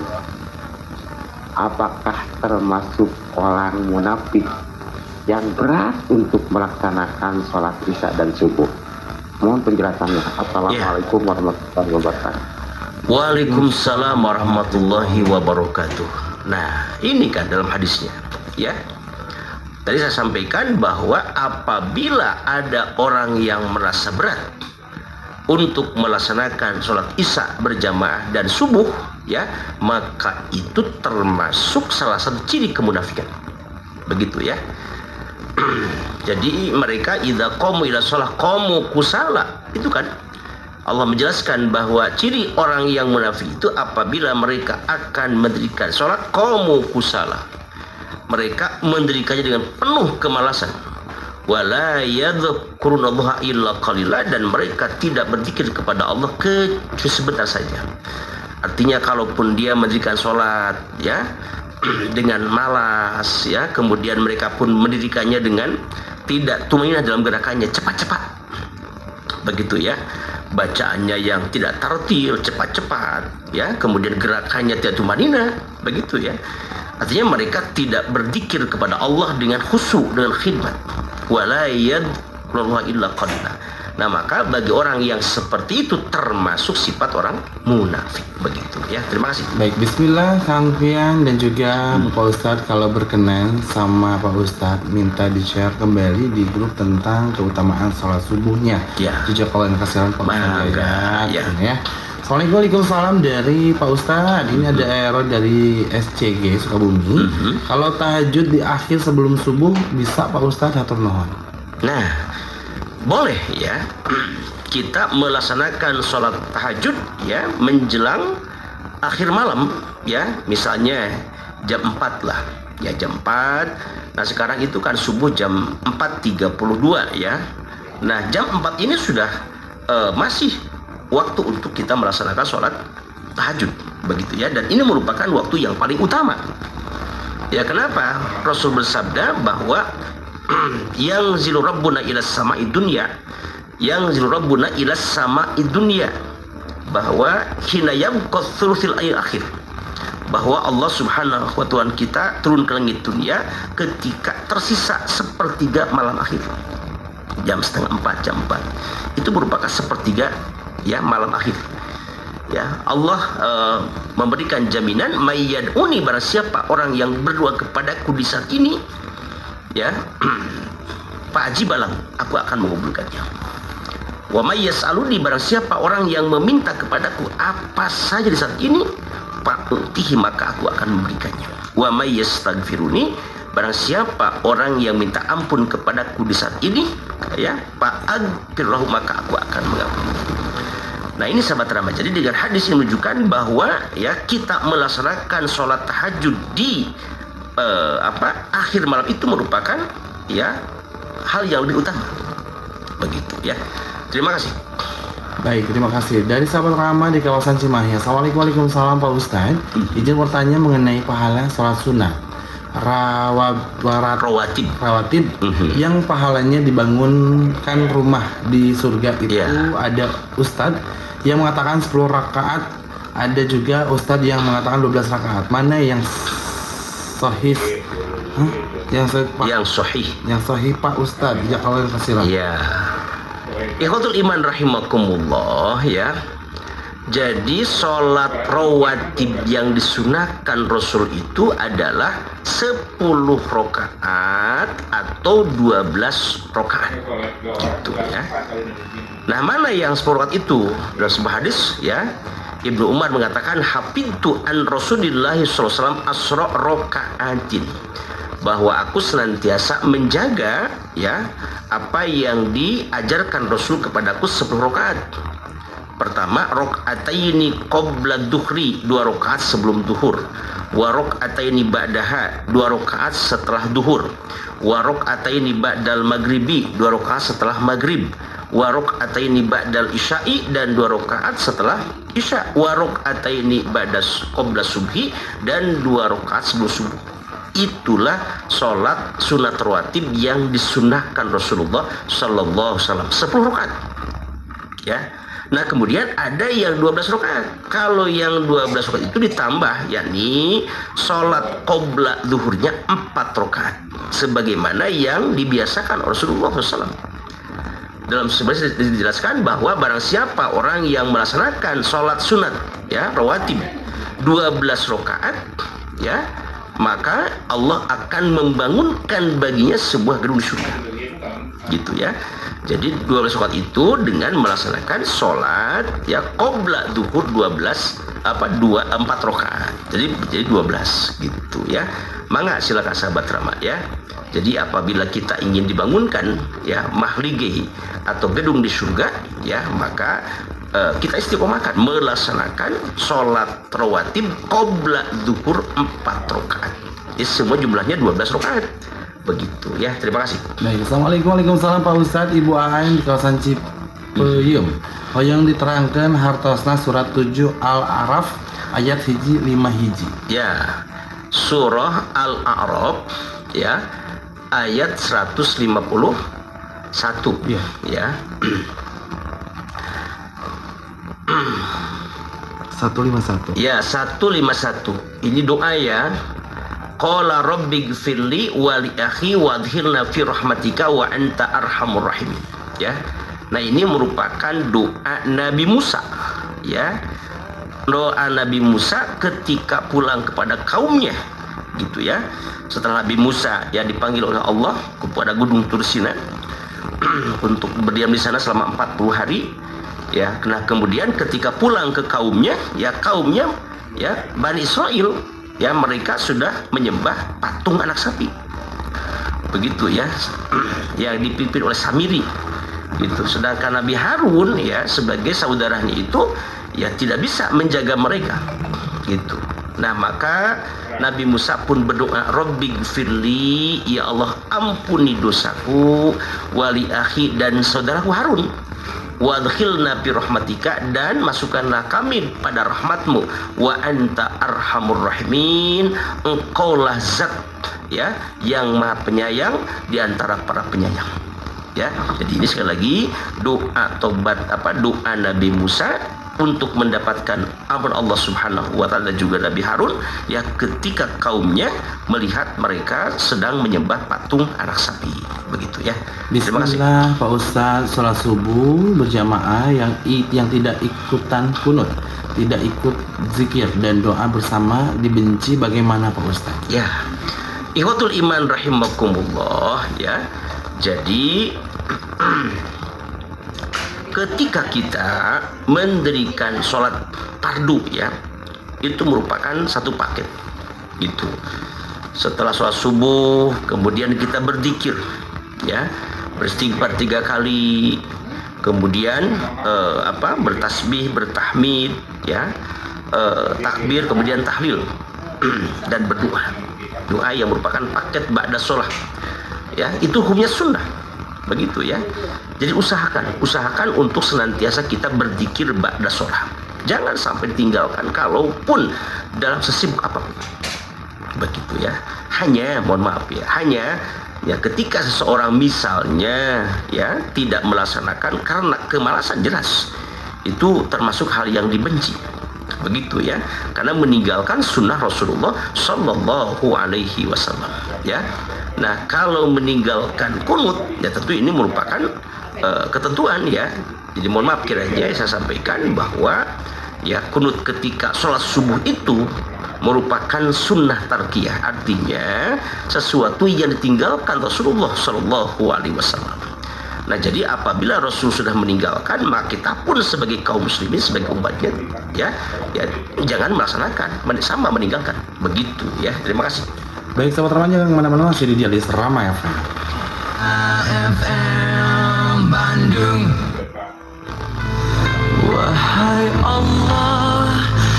apakah termasuk orang munafik yang berat untuk melaksanakan sholat isya dan subuh? Mohon penjelasannya. Assalamualaikum warahmatullahi wabarakatuh. Waalaikumsalam warahmatullahi wabarakatuh. Nah, ini kan dalam hadisnya, ya. Tadi saya sampaikan bahwa apabila ada orang yang merasa berat untuk melaksanakan sholat isya berjamaah dan subuh, ya, maka itu termasuk salah satu ciri kemunafikan. Begitu ya. Jadi mereka idza qamu ila shalah qamu kusala. Itu kan Allah menjelaskan bahwa ciri orang yang munafik itu apabila mereka akan mendirikan sholat qamu kusala. Mereka mendirikannya dengan penuh kemalasan. Wala yadhkurunallaha illa qalila, dan mereka tidak berzikir kepada Allah kecuali sebentar saja. Artinya kalaupun dia mendirikan sholat, ya, dengan malas, ya, kemudian mereka pun mendirikannya dengan tidak tumaninah dalam gerakannya, cepat-cepat, begitu ya, bacaannya yang tidak tartil, cepat-cepat, ya, kemudian gerakannya tidak tumaninah, begitu ya. Artinya mereka tidak berzikir kepada Allah dengan khusyuk, dengan khidmat. Wala yadhkurunallaha illa qalila. Nah, maka bagi orang yang seperti itu termasuk sifat orang munafik, begitu ya. Terima kasih. Baik, bismillah Kang Fian dan juga Pak Ustadz, kalau berkenan sama Pak Ustadz minta di-share kembali di grup tentang keutamaan sholat subuhnya. Ya. Jujur kalau yang kasihan Pak Ustadz Ya. ya. Assalamualaikum dari Pak Ustadz. Ini ada error dari SCG Sukabumi. Kalau tahajud di akhir sebelum subuh bisa Pak Ustadz atau mohon? Nah, boleh ya, kita melaksanakan sholat tahajud ya menjelang akhir malam ya, misalnya jam 4 lah ya, jam 4. Nah, sekarang itu kan subuh jam 4.32 ya. Nah, jam 4 ini sudah masih waktu untuk kita melaksanakan sholat tahajud, begitu ya, dan ini merupakan waktu yang paling utama ya. Kenapa? Rasul bersabda bahwa yang zilu rabbuna ila sama'i dunya, yang zilu rabbuna ila sama'i dunya, bahwa hina yabqa thuluthil akhir, bahwa Allah Subhanahu wa Ta'ala kita turun ke langit dunia ketika tersisa sepertiga malam akhir, jam setengah 4, jam 4 itu merupakan sepertiga ya malam akhir ya. Allah memberikan jaminan mayyad'uni, barang siapa orang yang berdoa kepadaku di saat ini ya, fa'ajibalahu, aku akan mengabulkannya. Wa may yas'aluni, barang siapa orang yang meminta kepadaku apa saja di saat ini, fa'utihi, maka aku akan memberikannya. Wa may yastaghfiruni, barang siapa orang yang minta ampun kepadaku di saat ini ya, fa'aghfirlahu, maka aku akan mengampuni. Nah, ini sahabat rahmat. Jadi dengan hadis ini menunjukkan bahwa ya kita melaksanakan sholat tahajud di akhir malam itu merupakan ya hal yang lebih utama, begitu ya. Terima kasih. Baik, terima kasih. Dari sahabat Rama di kawasan Cimahi. Assalamualaikum Pak Ustadz. Izin bertanya mengenai pahala sholat sunnah rawatib yang pahalanya dibangunkan rumah di surga itu. Ada Ustadz yang mengatakan 10 rakaat, ada juga Ustadz yang mengatakan 12 rakaat. Mana yang sahih. Hah? Yang sahih. Yang sahih Pak Ustaz, jazakallahu khairan. Ya. Ikhwatul iman rahimakumullah ya. Jadi sholat rawatib yang disunahkan Rasul itu adalah 10 rakaat atau 12 rakaat gitu ya. Nah, mana yang 10 rakaat itu? Dalam sebuah hadis ya, Ibnu Umar mengatakan hafidtu an Rasulillahi sallallahu alaihi wasallam asra rakaatin, bahwa aku senantiasa menjaga ya apa yang diajarkan Rasul kepadaku 10 rakaat. Pertama, rakaataini qabla duhri, 2 rakaat sebelum duhur. Wa rakaataini ba'daha, 2 rakaat setelah duhur. Wa rakaataini ba'dal maghribi, 2 rakaat setelah maghrib. Wa rakaataini ba'dal isya'i, dan 2 rakaat setelah isya. Wa rakaataini ba'das qabla subhi, dan 2 rakaat sebelum subuh. Itulah sholat sunat rawatib yang disunahkan Rasulullah sallallahu alaihi wasallam, 10 rakaat. Ya. Nah, kemudian ada yang 12 rakaat. Kalau yang 12 rakaat itu ditambah, yakni sholat qabla zuhurnya 4 rakaat, sebagaimana yang dibiasakan Rasulullah SAW. Dalam sebenarnya dijelaskan bahwa barang siapa orang yang melaksanakan sholat sunat ya rawatib 12 rakaat ya, maka Allah akan membangunkan baginya sebuah gedung di surga. Gitu ya. Jadi 12 rakaat itu dengan melaksanakan sholat ya qabla zuhur 4 rakaat. Jadi 12 gitu ya. Mangga silakan sahabat Rama ya. Jadi apabila kita ingin dibangunkan ya mahlige atau gedung di surga ya, maka kita istiqomahkan melaksanakan sholat rawatib qabla zuhur 4 rakaat. Jadi semua jumlahnya 12 rakaat. Begitu ya, terima kasih. Baik, assalamualaikum. Waalaikumsalam Pak Ustadz. Ibu Ain di kawasan Cipeyum. Yang diterangkan hartosna surat 7 Al-A'raf ayat hiji 5 hiji. Ya, surah Al-A'raf ya ayat 151 ya. Ya. 151. Ya, 151. Ini doa ya. Qala rabbighfirli wa li akhi wadhilna fi rahmatika wa anta arhamur rahimin. Ya. Nah, ini merupakan doa Nabi Musa. Ya. Doa Nabi Musa ketika pulang kepada kaumnya. Gitu ya. Setelah Nabi Musa ya dipanggil oleh Allah kepada Gunung Tur Sina untuk berdiam di sana selama 40 hari. Ya, nah kemudian ketika pulang ke kaumnya ya Bani Israel ya mereka sudah menyembah patung anak sapi. Begitu ya. Yang dipimpin oleh Samiri. Gitu. Sedangkan Nabi Harun ya sebagai saudaranya itu ya tidak bisa menjaga mereka. Gitu. Nah, maka Nabi Musa pun berdoa, Rabbighfirli, ya Allah ampuni dosaku, wali akhi dan saudaraku Harun. Wadkhilna fi rahmatika, dan masukkanlah kami pada rahmatmu, wa anta arhamur rahimin, engkaulah zat ya yang maha penyayang di antara para penyayang. Ya, jadi ini sekali lagi doa tobat doa Nabi Musa untuk mendapatkan ampun Allah Subhanahu wa taala, juga Nabi Harun ya ketika kaumnya melihat mereka sedang menyembah patung anak sapi. Begitu ya. Terima kasih. Bismillah Pak Ustadz, sholat subuh berjamaah yang tidak ikutan kunut, tidak ikut zikir dan doa bersama dibenci, bagaimana Pak Ustadz? Ya, ikhwatul iman rahimakumullah ya. Jadi ketika kita mendirikan sholat fardu ya, itu merupakan satu paket gitu. Setelah sholat subuh kemudian kita berzikir ya, beristighfar 3 kali, kemudian bertasbih, bertahmid ya, takbir, kemudian tahlil dan berdoa. Doa yang merupakan paket ba'da sholat ya, itu hukumnya sunnah. Begitu ya. Jadi usahakan untuk senantiasa kita berzikir ba'da sholat. Jangan sampai ditinggalkan kalaupun dalam sesibuk apapun. Begitu ya. Hanya ya ketika seseorang misalnya ya tidak melaksanakan karena kemalasan, jelas itu termasuk hal yang dibenci. begitu ya, karena meninggalkan sunnah Rasulullah Shallallahu Alaihi Wasallam ya. Nah, kalau meninggalkan kunut ya tentu ini merupakan ketentuan ya. Jadi mohon maaf kiranya saya sampaikan bahwa ya kunut ketika sholat subuh itu merupakan sunnah tarkiyah, artinya sesuatu yang ditinggalkan Rasulullah Shallallahu Alaihi Wasallam. Nah, jadi apabila Rasul sudah meninggalkan, maka kita pun sebagai kaum muslimin, sebagai umatnya ya jangan melaksanakan, sama meninggalkan, begitu ya. Terima kasih. Baik sahabat Rama, jangan kemana-mana, masih di Dialis Rama FM. AFM Bandung. Wahai Allah,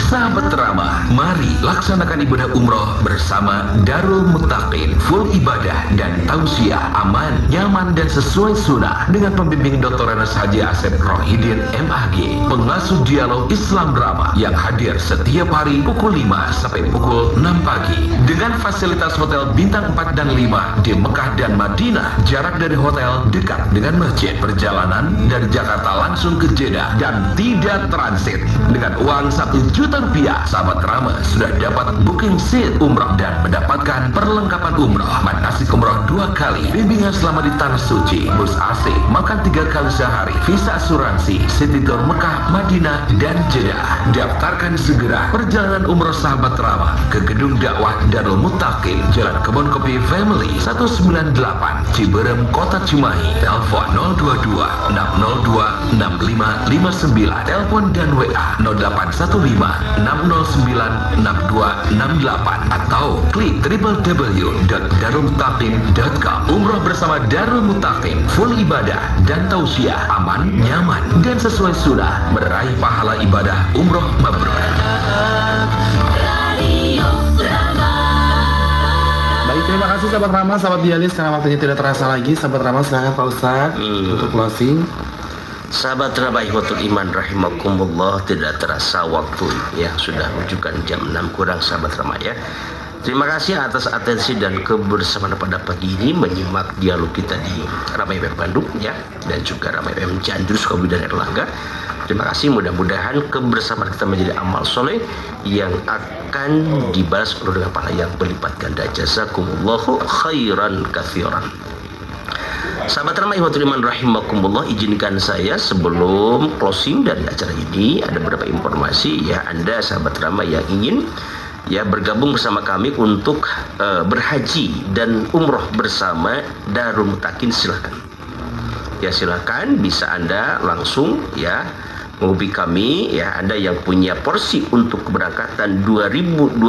sahabat Rama, mari laksanakan ibadah umroh bersama Darul Muttaqin. Full ibadah dan tausiah, aman, nyaman dan sesuai sunnah dengan pembimbing Dr. Anas Haji Asep Rohidin MAG, pengasuh dialog Islam Rama yang hadir setiap hari pukul 5 sampai pukul 6 pagi dengan fasilitas hotel bintang 4 dan 5 di Mekah dan Madinah. Jarak dari hotel dekat dengan masjid. Perjalanan dari Jakarta langsung ke Jeddah dan tidak transit. Dengan uang 1 juta rupiah, sahabat Rama sudah dapat booking seat umrah dan mendapatkan perlengkapan umrah, manasik umrah 2 kali, bimbingan selama di tanah suci, bus AC, makan 3 kali sehari, visa asuransi, city tour Mekah, Madinah dan Jeddah. Daftarkan segera perjalanan umrah sahabat Rama ke Gedung Dakwah Darul Muttaqin, Jalan Kebon Kopi Family 198, Ciberem, Kota Cimahi. Telepon 022 602 6559, telepon dan WA 0815 609 6268 atau klik www.darulmuttaqin.com. Umroh bersama Darul Muttaqin, full ibadah dan tausiah, aman, nyaman dan sesuai sunnah, meraih pahala ibadah umroh mabrur. Baik, terima kasih sahabat Rama, sahabat Dialis, karena waktunya tidak terasa lagi. Sahabat Rama, silakan Pak Ustadz untuk closing. Sahabat Rahmatul Iman rahimakumullah, tidak terasa waktu ya, sudah menunjukkan jam 6 kurang sahabat Rama ya. Terima kasih atas atensi dan kebersamaan pada pagi ini menyimak dialog kita di Rama FM Bandung ya, dan juga Rama FM Cianjur, Sukabumi dan Erlangga. Terima kasih, mudah-mudahan kebersamaan kita menjadi amal soleh yang akan dibalas dengan pahala yang berlipat ganda. Jazakumullahu khairan katsiran. Sahabat Rahmatul Iman rahimakumullah, izinkan saya sebelum closing dari acara ini ada beberapa informasi ya. Anda sahabat Rama yang ingin ya bergabung bersama kami untuk berhaji dan umroh bersama Darul Muttaqin, silakan. Ya silakan, bisa Anda langsung ya menghubungi kami ya. Anda yang punya porsi untuk keberangkatan 2027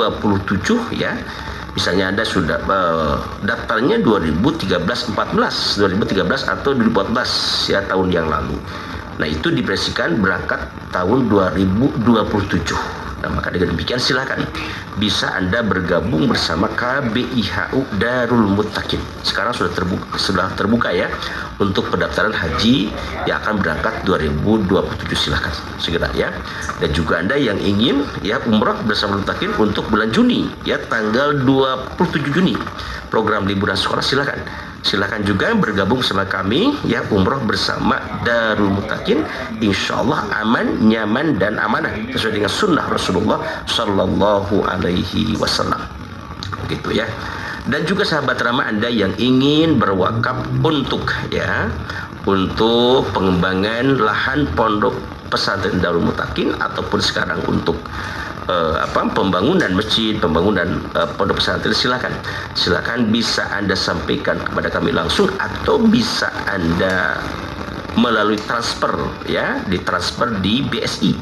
ya. Misalnya Anda sudah daftarnya 2013 atau 2014 ya, tahun yang lalu. Nah, itu dipresikan berangkat tahun 2027. Nah, maka dengan demikian silakan bisa Anda bergabung bersama KBIHU Darul Muttaqin. Sekarang sudah terbuka ya untuk pendaftaran haji yang akan berangkat 2027, silakan segera ya. Dan juga Anda yang ingin ya umrah bersama Muttaqin untuk bulan Juni ya, tanggal 27 Juni program liburan sekolah, silakan juga bergabung bersama kami ya, umroh bersama Darul Muttaqin, insyaallah aman, nyaman dan amanah sesuai dengan sunnah Rasulullah Sallallahu Alaihi Wasallam, begitu ya. Dan juga sahabat Rama, Anda yang ingin berwakaf untuk pengembangan lahan pondok pesantren Darul Muttaqin ataupun sekarang untuk pembangunan masjid, pembangunan pondok pesantren, silakan bisa Anda sampaikan kepada kami langsung atau bisa Anda melalui transfer ya, ditransfer di BSI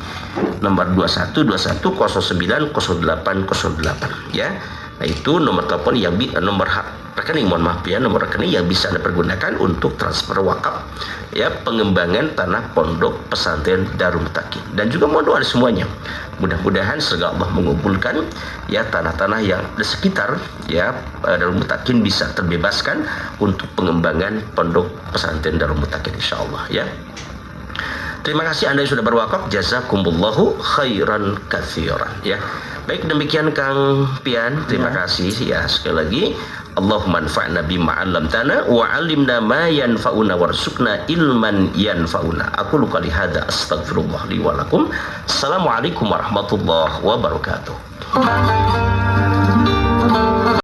nomor 2121090808 ya. Nah, itu nomor telepon yang nomor rekening, nomor rekening yang bisa Anda pergunakan untuk transfer wakaf ya, pengembangan tanah pondok pesantren Darul Muttaqin. Dan juga mohon doa semuanya, mudah-mudahan semoga Allah mengumpulkan ya tanah-tanah yang di sekitar ya Darul Muttaqin bisa terbebaskan untuk pengembangan pondok pesantren Darul Muttaqin, insyaallah ya. Terima kasih Anda yang sudah berwakaf, jazakumullahu khairan katsiran ya. Baik, demikian Kang Pian. Terima kasih ya sekali lagi. Allahumma anfa'na bima 'allamtana wa 'allimna ma yanfa'una warzuqna ilman yanfa'una. Aku luka lihada astaghfirullah li wa lakum. Assalamualaikum warahmatullahi wabarakatuh.